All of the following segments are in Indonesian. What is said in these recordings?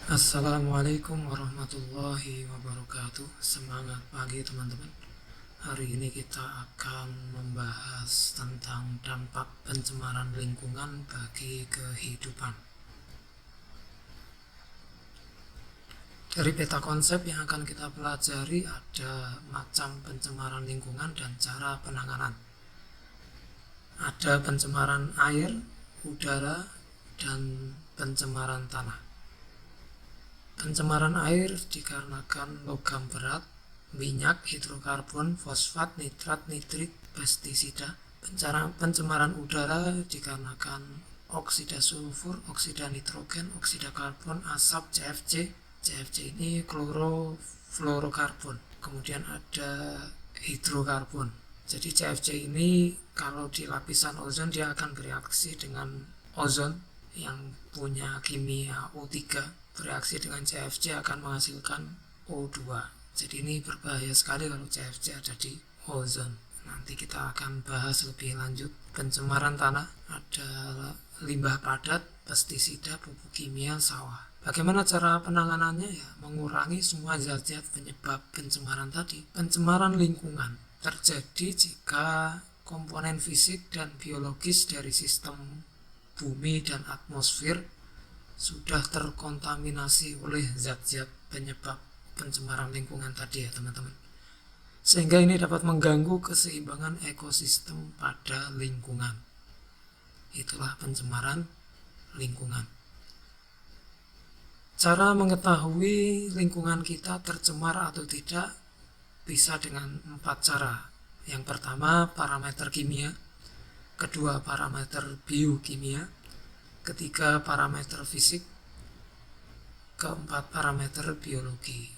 Assalamualaikum warahmatullahi wabarakatuh. Semangat pagi teman-teman. Hari ini kita akan membahas tentang dampak pencemaran lingkungan bagi kehidupan. Dari peta konsep yang akan kita pelajari ada macam pencemaran lingkungan dan cara penanganan. Ada pencemaran air, udara, dan pencemaran tanah. Pencemaran air dikarenakan logam berat, minyak, hidrokarbon, fosfat, nitrat, nitrit, pestisida. Pencemaran udara dikarenakan oksida sulfur, oksida nitrogen, oksida karbon, asap, CFC. CFC ini klorofluorokarbon. Kemudian ada hidrokarbon. Jadi CFC ini kalau di lapisan ozon dia akan bereaksi dengan ozon yang punya kimia O3, bereaksi dengan CFC akan menghasilkan O2. Jadi ini berbahaya sekali kalau CFC ada di ozon. Nanti kita akan bahas lebih lanjut. Pencemaran tanah ada limbah padat, pestisida, pupuk kimia, sawah. Bagaimana cara penanganannya? Ya, mengurangi semua zat-zat penyebab pencemaran tadi. Pencemaran lingkungan terjadi jika komponen fisik dan biologis dari sistem bumi dan atmosfer sudah terkontaminasi oleh zat-zat penyebab pencemaran lingkungan tadi ya teman-teman. Sehingga ini dapat mengganggu keseimbangan ekosistem pada lingkungan. Itulah pencemaran lingkungan. Cara mengetahui lingkungan kita tercemar atau tidak bisa dengan 4 cara. Yang pertama parameter kimia, kedua parameter biokimia, ketiga parameter fisik, keempat parameter biologi.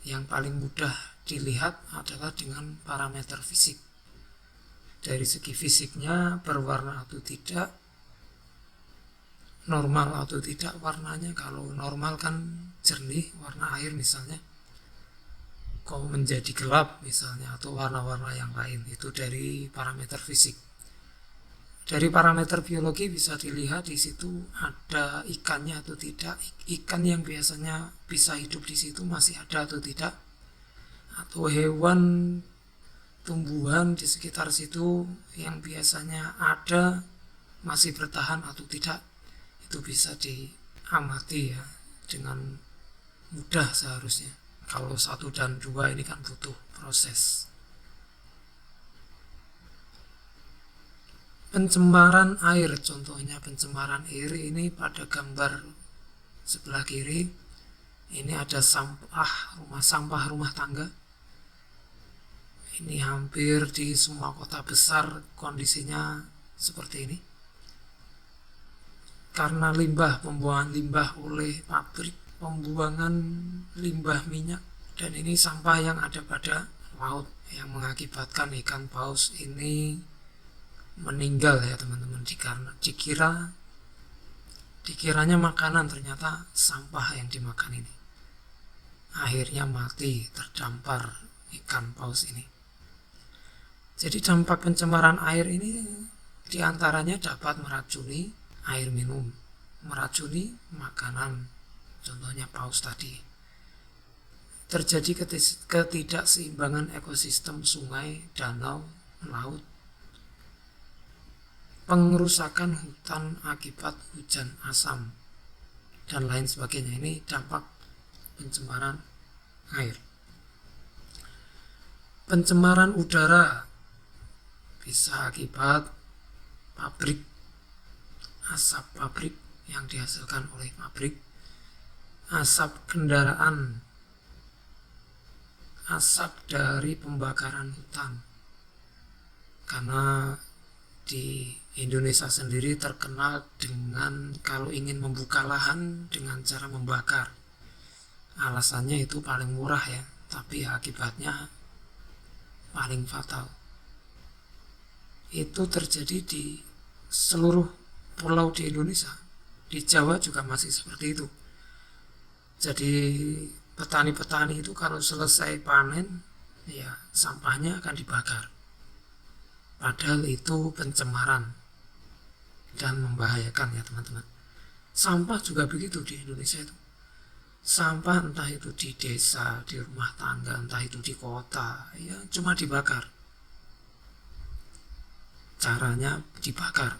Yang paling mudah dilihat adalah dengan parameter fisik. Dari segi fisiknya berwarna atau tidak, normal atau tidak warnanya. Kalau normal kan jernih, warna air misalnya, kok menjadi gelap misalnya, atau warna-warna yang lain, itu dari parameter fisik. Dari parameter biologi bisa dilihat di situ ada ikannya atau tidak, ikan yang biasanya bisa hidup di situ masih ada atau tidak, atau hewan tumbuhan di sekitar situ yang biasanya ada masih bertahan atau tidak. Itu bisa diamati ya dengan mudah seharusnya. Kalau 1 dan 2 ini kan butuh proses. Pencemaran air, contohnya pencemaran air ini pada gambar sebelah kiri. Ini ada sampah rumah tangga. Ini hampir di semua kota besar kondisinya seperti ini. Karena pembuangan limbah oleh pabrik, pembuangan limbah minyak, dan ini sampah yang ada pada laut yang mengakibatkan ikan paus ini meninggal ya teman-teman. Dikiranya makanan, ternyata sampah yang dimakan ini. Akhirnya mati terdampar ikan paus ini. Jadi dampak pencemaran air ini diantaranya dapat meracuni air minum, meracuni makanan, contohnya paus tadi. Terjadi ketidakseimbangan ekosistem sungai, danau, laut, pengerusakan hutan akibat hujan asam, dan lain sebagainya. Ini dampak pencemaran air. Pencemaran udara bisa akibat pabrik, asap pabrik yang dihasilkan oleh pabrik, asap kendaraan, asap dari pembakaran hutan. Karena di Indonesia sendiri terkenal dengan kalau ingin membuka lahan dengan cara membakar. Alasannya itu paling murah ya, tapi akibatnya paling fatal. Itu terjadi di seluruh pulau di Indonesia. Di Jawa juga masih seperti itu. Jadi petani-petani itu kalau selesai panen, ya sampahnya akan dibakar. Padahal itu pencemaran dan membahayakan ya teman-teman. Sampah juga begitu di Indonesia itu. Sampah entah itu di desa, di rumah tangga, entah itu di kota, ya cuma dibakar. Caranya dibakar.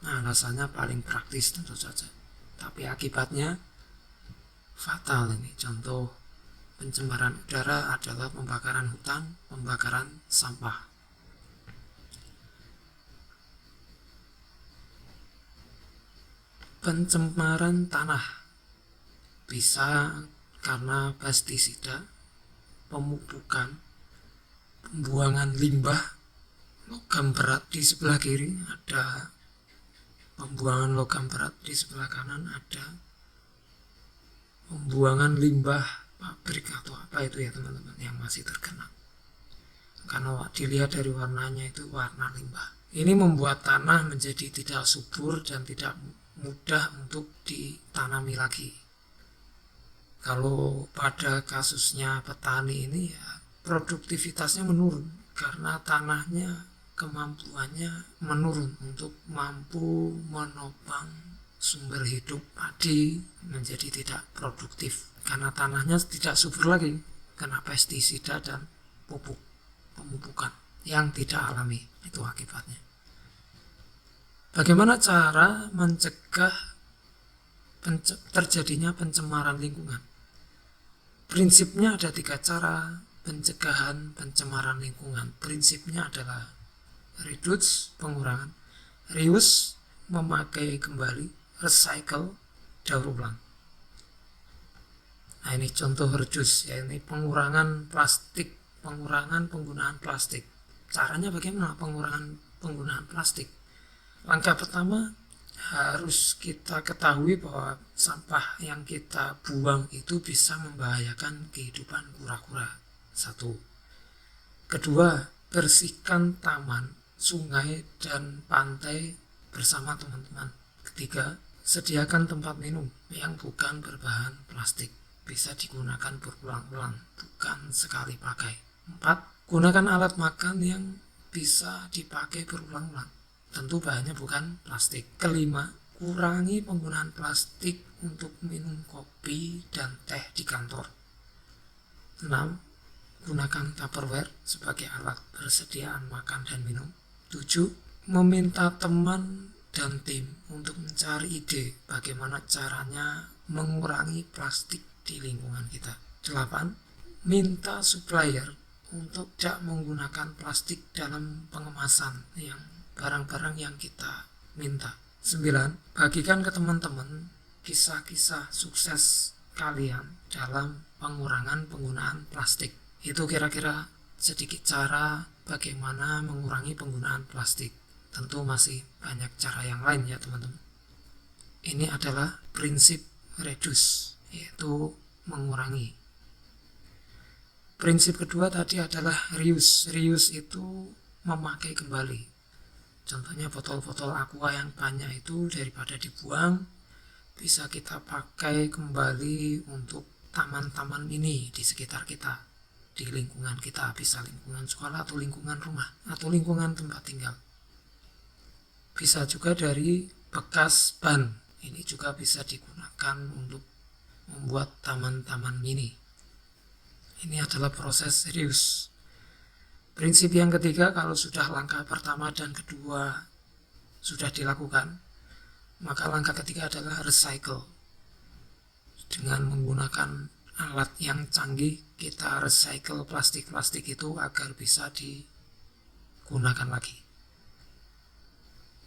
Nah, alasannya paling praktis tentu saja. Tapi akibatnya fatal ini. Contoh pencemaran udara adalah pembakaran hutan, pembakaran sampah. Pencemaran tanah bisa karena pestisida, pemupukan, pembuangan limbah, logam berat di sebelah kiri ada, pembuangan logam berat di sebelah kanan ada, pembuangan limbah pabrik atau apa itu ya teman-teman yang masih terkena. Karena dilihat dari warnanya itu warna limbah. Ini membuat tanah menjadi tidak subur dan tidak mudah untuk ditanami lagi. Kalau pada kasusnya petani ini ya produktivitasnya menurun karena tanahnya kemampuannya menurun untuk mampu menopang sumber hidup padi menjadi tidak produktif karena tanahnya tidak subur lagi kena pestisida dan pupuk pemupukan yang tidak alami. Itu akibatnya. Bagaimana cara mencegah terjadinya pencemaran lingkungan? Prinsipnya ada 3 cara pencegahan pencemaran lingkungan. Prinsipnya adalah reduce, pengurangan, reuse, memakai kembali, recycle, daur ulang. Nah, ini contoh reduce, ya, ini pengurangan plastik, pengurangan penggunaan plastik. Caranya bagaimana pengurangan penggunaan plastik? Langkah pertama, harus kita ketahui bahwa sampah yang kita buang itu bisa membahayakan kehidupan kura-kura. 1. Kedua, bersihkan taman, sungai, dan pantai bersama teman-teman. Ketiga, sediakan tempat minum yang bukan berbahan plastik. Bisa digunakan berulang-ulang, bukan sekali pakai. 4. Gunakan alat makan yang bisa dipakai berulang-ulang. Tentu bahannya bukan plastik. Kelima, kurangi penggunaan plastik untuk minum kopi dan teh di kantor. 6. Gunakan Tupperware sebagai alat persediaan makan dan minum. 7. Meminta teman dan tim untuk mencari ide bagaimana caranya mengurangi plastik di lingkungan kita. 8. Minta supplier untuk tidak menggunakan plastik dalam pengemasan barang-barang yang kita minta. 9. Bagikan ke teman-teman kisah-kisah sukses kalian dalam pengurangan penggunaan plastik. Itu kira-kira sedikit cara bagaimana mengurangi penggunaan plastik. Tentu masih banyak cara yang lain ya teman-teman. Ini adalah prinsip reduce, yaitu mengurangi. Prinsip kedua tadi adalah reuse. Reuse itu memakai kembali. Contohnya botol-botol aqua yang banyak itu daripada dibuang, bisa kita pakai kembali untuk taman-taman mini di sekitar kita, di lingkungan kita, bisa lingkungan sekolah atau lingkungan rumah atau lingkungan tempat tinggal. Bisa juga dari bekas ban, ini juga bisa digunakan untuk membuat taman-taman mini. Ini adalah proses reuse. Prinsip yang ketiga, kalau sudah langkah pertama dan kedua sudah dilakukan, maka langkah ketiga adalah recycle. Dengan menggunakan alat yang canggih, kita recycle plastik-plastik itu agar bisa digunakan lagi.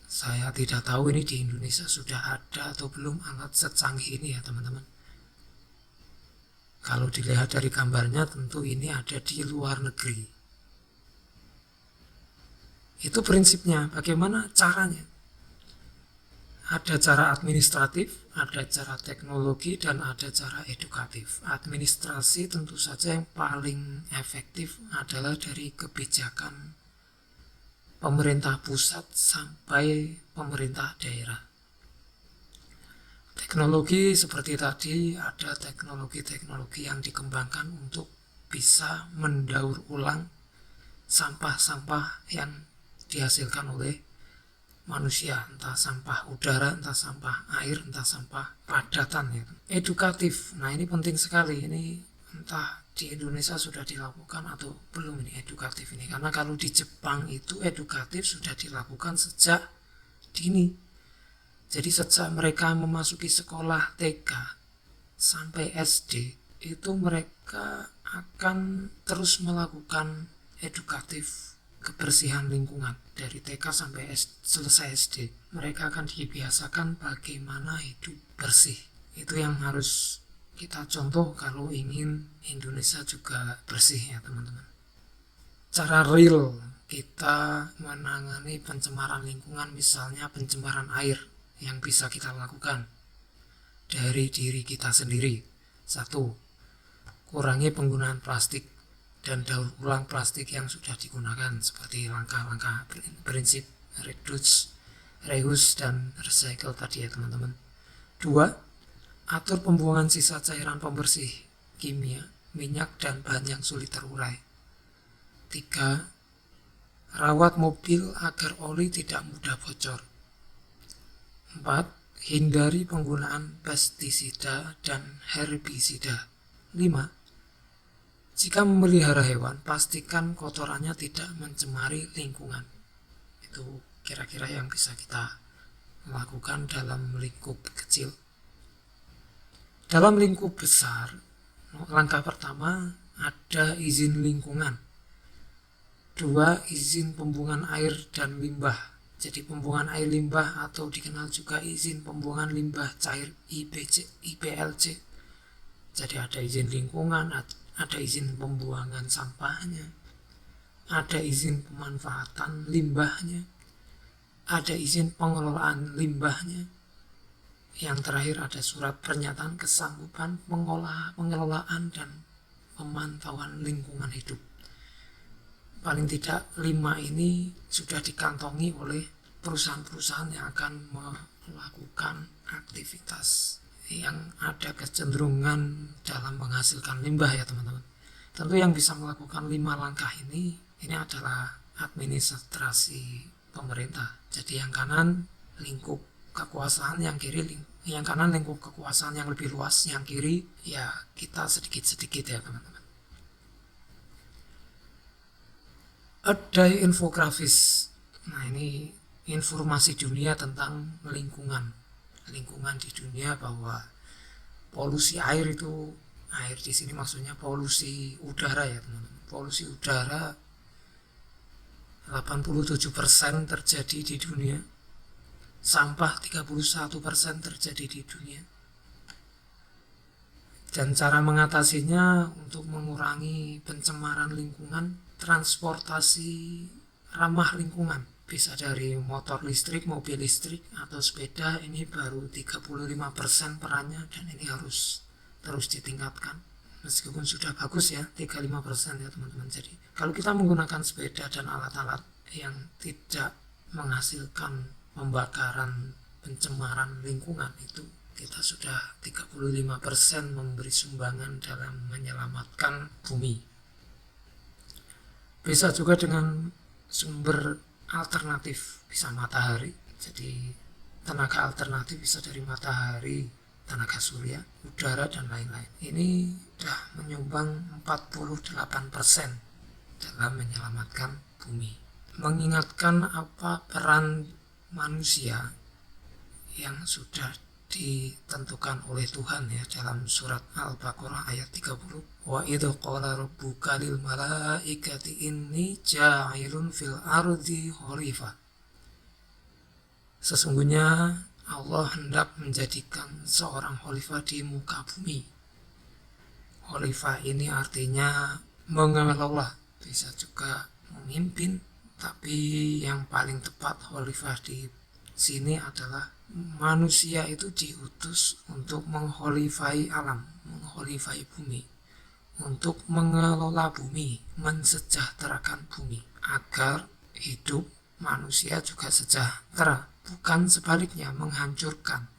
Saya tidak tahu ini di Indonesia sudah ada atau belum alat secanggih ini ya teman-teman. Kalau dilihat dari gambarnya tentu ini ada di luar negeri. Itu prinsipnya. Bagaimana caranya? Ada cara administratif, ada cara teknologi, dan ada cara edukatif. Administrasi tentu saja yang paling efektif adalah dari kebijakan pemerintah pusat sampai pemerintah daerah. Teknologi seperti tadi, ada teknologi-teknologi yang dikembangkan untuk bisa mendaur ulang sampah-sampah yang dihasilkan oleh manusia, entah sampah udara, entah sampah air, entah sampah padatan ya. Edukatif, nah ini penting sekali, ini entah di Indonesia sudah dilakukan atau belum ini edukatif ini, karena kalau di Jepang itu edukatif sudah dilakukan sejak dini. Jadi sejak mereka memasuki sekolah TK sampai SD itu mereka akan terus melakukan edukatif kebersihan lingkungan dari TK sampai selesai SD. Mereka akan dibiasakan bagaimana hidup bersih. Itu yang harus kita contoh kalau ingin Indonesia juga bersih ya teman-teman. Cara real kita menangani pencemaran lingkungan, misalnya pencemaran air, yang bisa kita lakukan dari diri kita sendiri. 1. Kurangi penggunaan plastik dan daur ulang plastik yang sudah digunakan, seperti langkah-langkah prinsip reduce, reuse, dan recycle tadi ya teman-teman. 2. Atur pembuangan sisa cairan pembersih kimia, minyak, dan bahan yang sulit terurai. 3. Rawat mobil agar oli tidak mudah bocor. 4. Hindari penggunaan pestisida dan herbisida. 5. Jika memelihara hewan, pastikan kotorannya tidak mencemari lingkungan. Itu kira-kira yang bisa kita lakukan dalam lingkup kecil. Dalam lingkup besar, langkah pertama ada izin lingkungan. 2. Izin pembuangan air dan limbah. Jadi pembuangan air limbah atau dikenal juga izin pembuangan limbah cair IPLC. Jadi ada izin lingkungan, ada izin pembuangan sampahnya, ada izin pemanfaatan limbahnya, ada izin pengelolaan limbahnya. Yang terakhir ada surat pernyataan kesanggupan pengelolaan dan pemantauan lingkungan hidup. Paling tidak 5 ini sudah dikantongi oleh perusahaan-perusahaan yang akan melakukan aktivitas yang ada kecenderungan dalam menghasilkan limbah ya teman-teman. Tentu yang bisa melakukan 5 langkah ini adalah administrasi pemerintah. Jadi yang kanan lingkup kekuasaan, yang kiri yang kanan lingkup kekuasaan yang lebih luas, yang kiri ya kita sedikit-sedikit ya teman-teman. Ada infografis. Nah ini informasi dunia tentang lingkungan di dunia, bahwa polusi air itu, air di sini maksudnya polusi udara ya teman-teman. Polusi udara 87% terjadi di dunia. Sampah 31% terjadi di dunia. Dan cara mengatasinya untuk mengurangi pencemaran lingkungan, transportasi ramah lingkungan, bisa dari motor listrik, mobil listrik, atau sepeda. Ini baru 35% perannya, dan ini harus terus ditingkatkan. Meskipun sudah bagus ya 35% ya teman-teman. Jadi kalau kita menggunakan sepeda dan alat-alat yang tidak menghasilkan pembakaran pencemaran lingkungan, itu kita sudah 35% memberi sumbangan dalam menyelamatkan bumi. Bisa juga dengan sumber alternatif, bisa matahari. Jadi tenaga alternatif bisa dari matahari, tenaga surya, udara, dan lain-lain. Ini sudah menyumbang 48% dalam menyelamatkan bumi. Mengingatkan apa peran manusia yang sudah ditentukan oleh Tuhan ya dalam surat Al-Baqarah ayat 30. Wa idh qala rabbuka lil malaikati inni ja'ilun fil ardi khalifah. Sesungguhnya Allah hendak menjadikan seorang khalifah di muka bumi. Khalifah ini artinya mengelola, bisa juga memimpin, tapi yang paling tepat khalifah di sini adalah manusia itu diutus untuk mengkhalifai alam, mengkhalifai bumi, untuk mengelola bumi, mensejahterakan bumi, agar hidup manusia juga sejahtera, bukan sebaliknya menghancurkan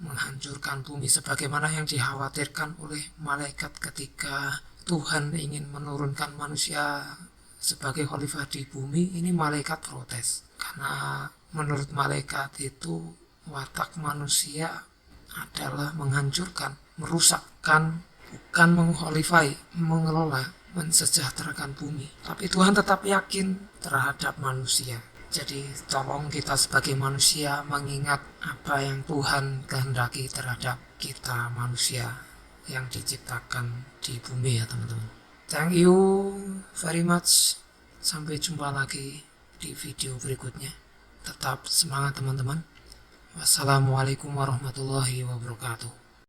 bumi sebagaimana yang dikhawatirkan oleh malaikat ketika Tuhan ingin menurunkan manusia sebagai khalifah di bumi. Ini malaikat protes karena Menurut malaikat itu watak manusia adalah menghancurkan, merusakkan, bukan mengholify, mengelola, mensejahterakan bumi. Tapi Tuhan tetap yakin terhadap manusia. Jadi tolong kita sebagai manusia mengingat apa yang Tuhan kehendaki terhadap kita manusia yang diciptakan di bumi ya teman-teman. Thank you very much. Sampai jumpa lagi di video berikutnya. Tetap semangat teman-teman. Wassalamualaikum warahmatullahi wabarakatuh.